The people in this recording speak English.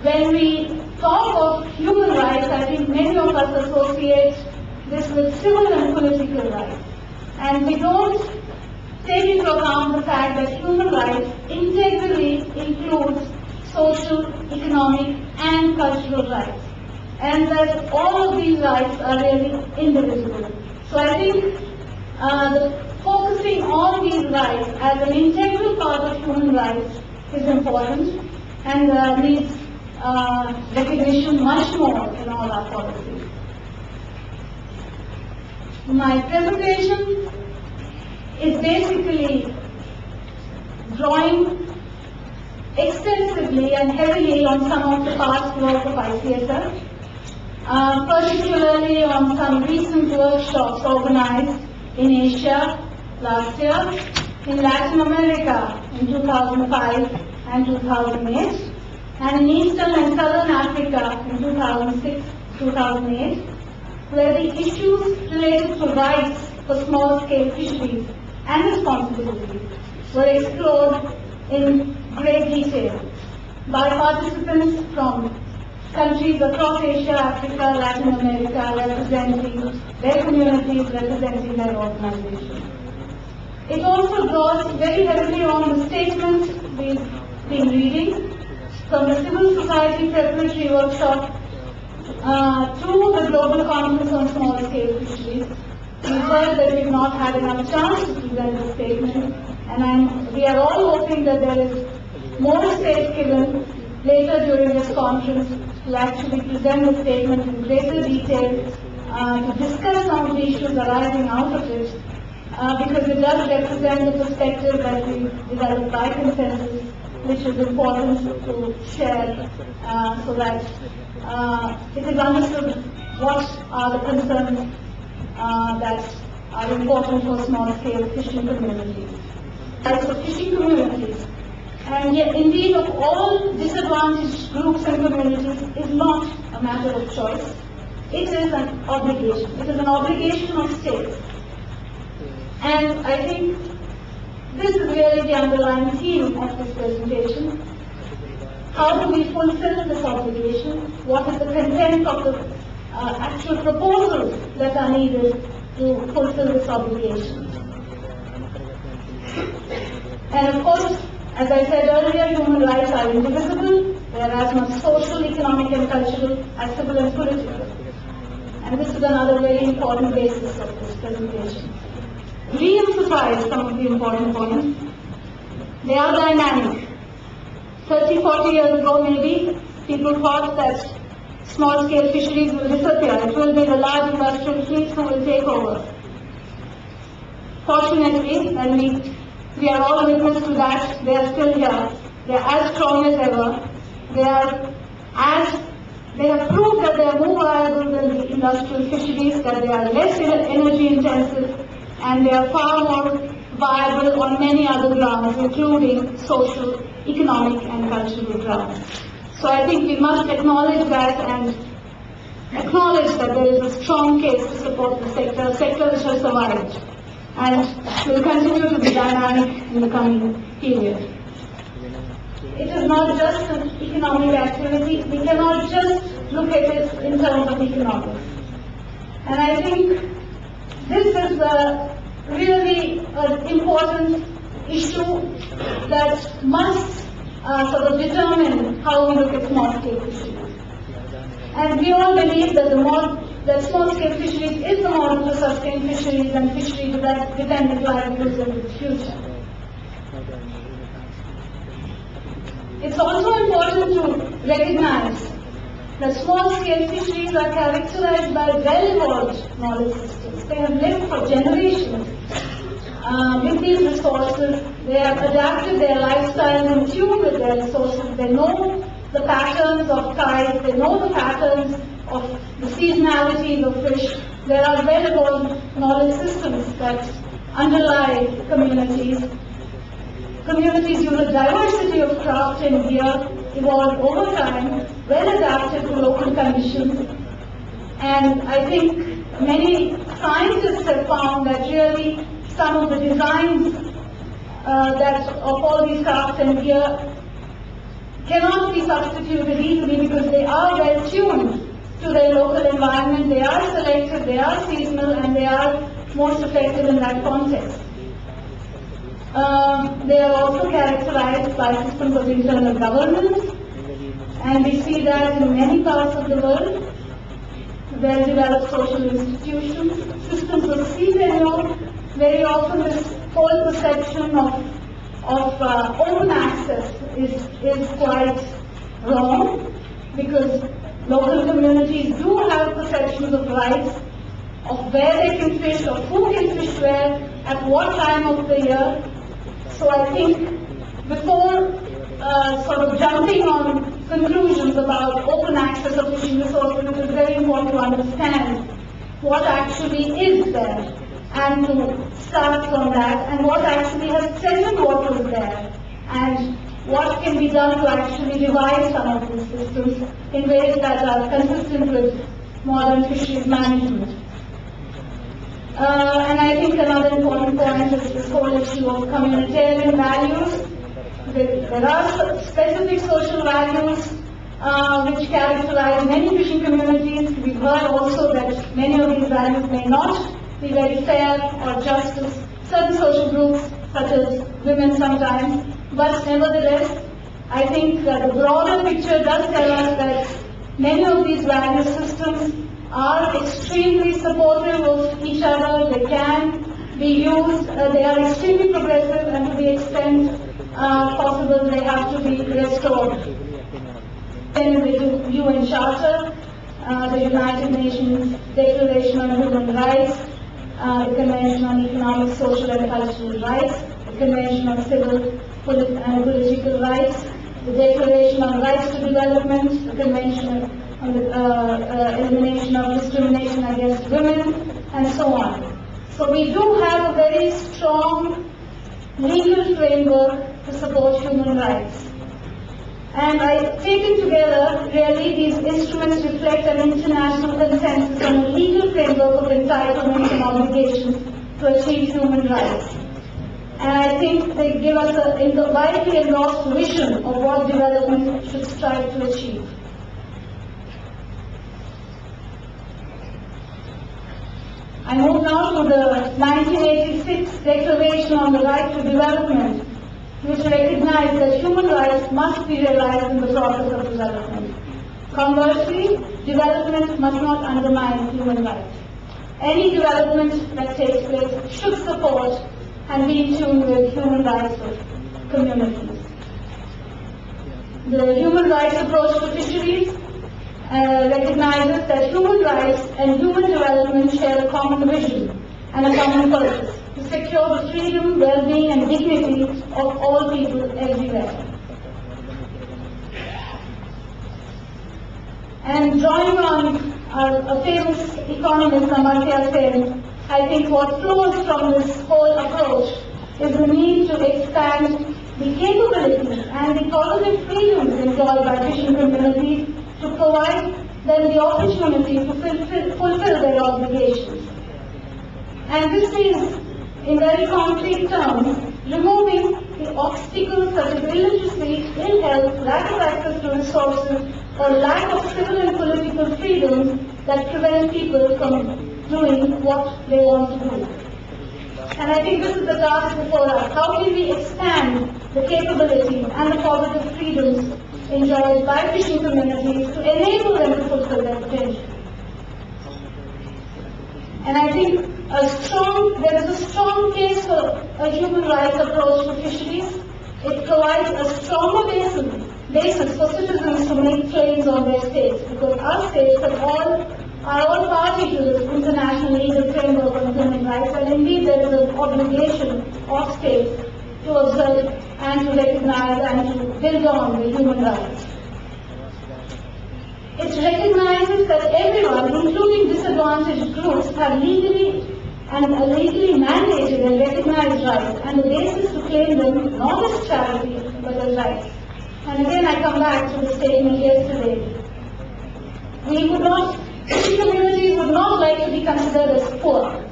when we talk of human rights, I think many of us associate this with civil and political rights. And we don't take into account the fact that human rights integrally includes social, economic, and cultural rights. And that all of these rights are really indivisible. So I think focusing on these rights as an integral part of human rights is important and needs recognition much more in all our policies. My presentation is basically drawing extensively and heavily on some of the past work of ICSF, particularly on some recent workshops organized in Asia last year, in Latin America in 2005 and 2008, and in Eastern and Southern Africa in 2006-2008, where the issues related to rights for small-scale fisheries and responsibility were explored in great detail by participants from countries across Asia, Africa, Latin America, representing their communities, representing their organizations. It also draws very heavily on the statements we've been reading from the Civil Society Preparatory Workshop to the Global Conference on Small-Scale Fisheries. We've heard that we've not had enough chance to present the statement, and we are all hoping that there is more space given later during this conference to actually present the statement in greater detail, to discuss some of the issues arising out of it, because it does represent the perspective that we developed by consensus, which is important to share so that it is understood what are the concerns that are important for small-scale fishing communities. Types of fishing communities. And yet, indeed, of all disadvantaged groups and communities is not a matter of choice. It is an obligation. It is an obligation of states. And I think this is really the underlying theme of this presentation. How do we fulfill this obligation? What is the content of the actual proposals that are needed to fulfill this obligation? And of course, as I said earlier, human rights are indivisible. They are as much social, economic, and cultural as civil and political. And this is another very important basis of this presentation. Re-emphasize some of the important points. They are dynamic. 30, 40 years ago maybe, people thought that small-scale fisheries will disappear. It will be the large industrial fleets who will take over. Fortunately, and we are all witness to that, they are still here. They are as strong as ever. They have proved that they are more viable than the industrial fisheries, that they are less energy intensive, and they are far more viable on many other grounds, including social, economic, and cultural grounds. So I think we must acknowledge that and acknowledge that there is a strong case to support the sector, a sector which has survived and will continue to be dynamic in the coming period. It is not just an economic activity. We cannot just look at it in terms of economics. And I think this is really an important issue that must sort of determine how we look at small-scale fisheries. And we all believe that small-scale fisheries is the model to sustain fisheries and fishery-dependent livelihoods in the future. It's also important to recognize that small-scale fisheries are characterized by well-evolved knowledge systems. They have lived for generations with these resources. They have adapted their lifestyle in tune with their resources. They know the patterns of tides. They know the patterns of the seasonalities of fish. There are well-evolved knowledge systems that underlie communities. Communities use a diversity of craft and gear, evolved over time, well adapted to local conditions. And I think many scientists have found that really some of the designs of all these crafts and gear cannot be substituted easily because they are well tuned to their local environment, they are selective, they are seasonal, and they are most effective in that context. They are also characterized by systems of internal governance, and we see that in many parts of the world. Well-developed social institutions, systems of free tenure. Very often this whole perception of open access is quite wrong, because local communities do have perceptions of rights, of where they can fish, of who can fish where, at what time of the year. So I think before sort of jumping on conclusions about open access of fishing resources, it is very important to understand what actually is there, and to start from that, and what actually has threatened what was there, and what can be done to actually revive some of these systems in ways that are consistent with modern fisheries management. And I think another important point is this whole issue of communitarian values. There are specific social values which characterize many fishing communities. We've heard also that many of these values may not be very fair or just to certain social groups, such as women sometimes. But nevertheless, I think the broader picture does tell us that many of these value systems are extremely supportive of each other. They can be used. They are extremely progressive, and to the extent possible, they have to be restored. In the UN Charter, the United Nations Declaration on Human Rights, the Convention on Economic, Social and Cultural Rights, the Convention on Civil and Political Rights, the Declaration on Rights to Development, the Convention on the elimination of discrimination against women, and so on. So we do have a very strong legal framework to support human rights. And taken together, really these instruments reflect an international consensus on a legal framework of entitlements and obligations to achieve human rights. And I think they give us a widely endorsed vision of what development should strive to achieve. I move now to the 1986 Declaration on the Right to Development, which recognized that human rights must be realized in the process of development. Conversely, development must not undermine human rights. Any development that takes place should support and be in tune with human rights of communities. The human rights approach to fisheries recognizes that human rights and human development share a common vision and a common purpose to secure the freedom, well-being and dignity of all people everywhere. And drawing on a famous economist, Amartya Sen, I think what flows from this whole approach is the need to expand the capabilities and the positive freedoms enjoyed by fishing communities to provide them the opportunity to fulfill their obligations. And this means, in very concrete terms, removing the obstacles such as illiteracy, ill health, lack of access to resources, or lack of civil and political freedoms that prevent people from doing what they want to do. And I think this is the task before us. How can we expand the capability and the positive freedoms enjoyed by fishing communities to enable them to fulfill their potential? And I think there is a strong case for a human rights approach to fisheries. It provides a stronger basis for citizens to make claims on their states, because our states are all party to this international legal framework on human rights, and indeed there is an obligation of states to observe and to recognize and to build on the human rights. It recognizes that everyone, including disadvantaged groups, have legally mandated and recognized rights, and the basis to claim them not as charity but as rights. And again, I come back to the statement yesterday. Fishing communities would not like to be considered as poor.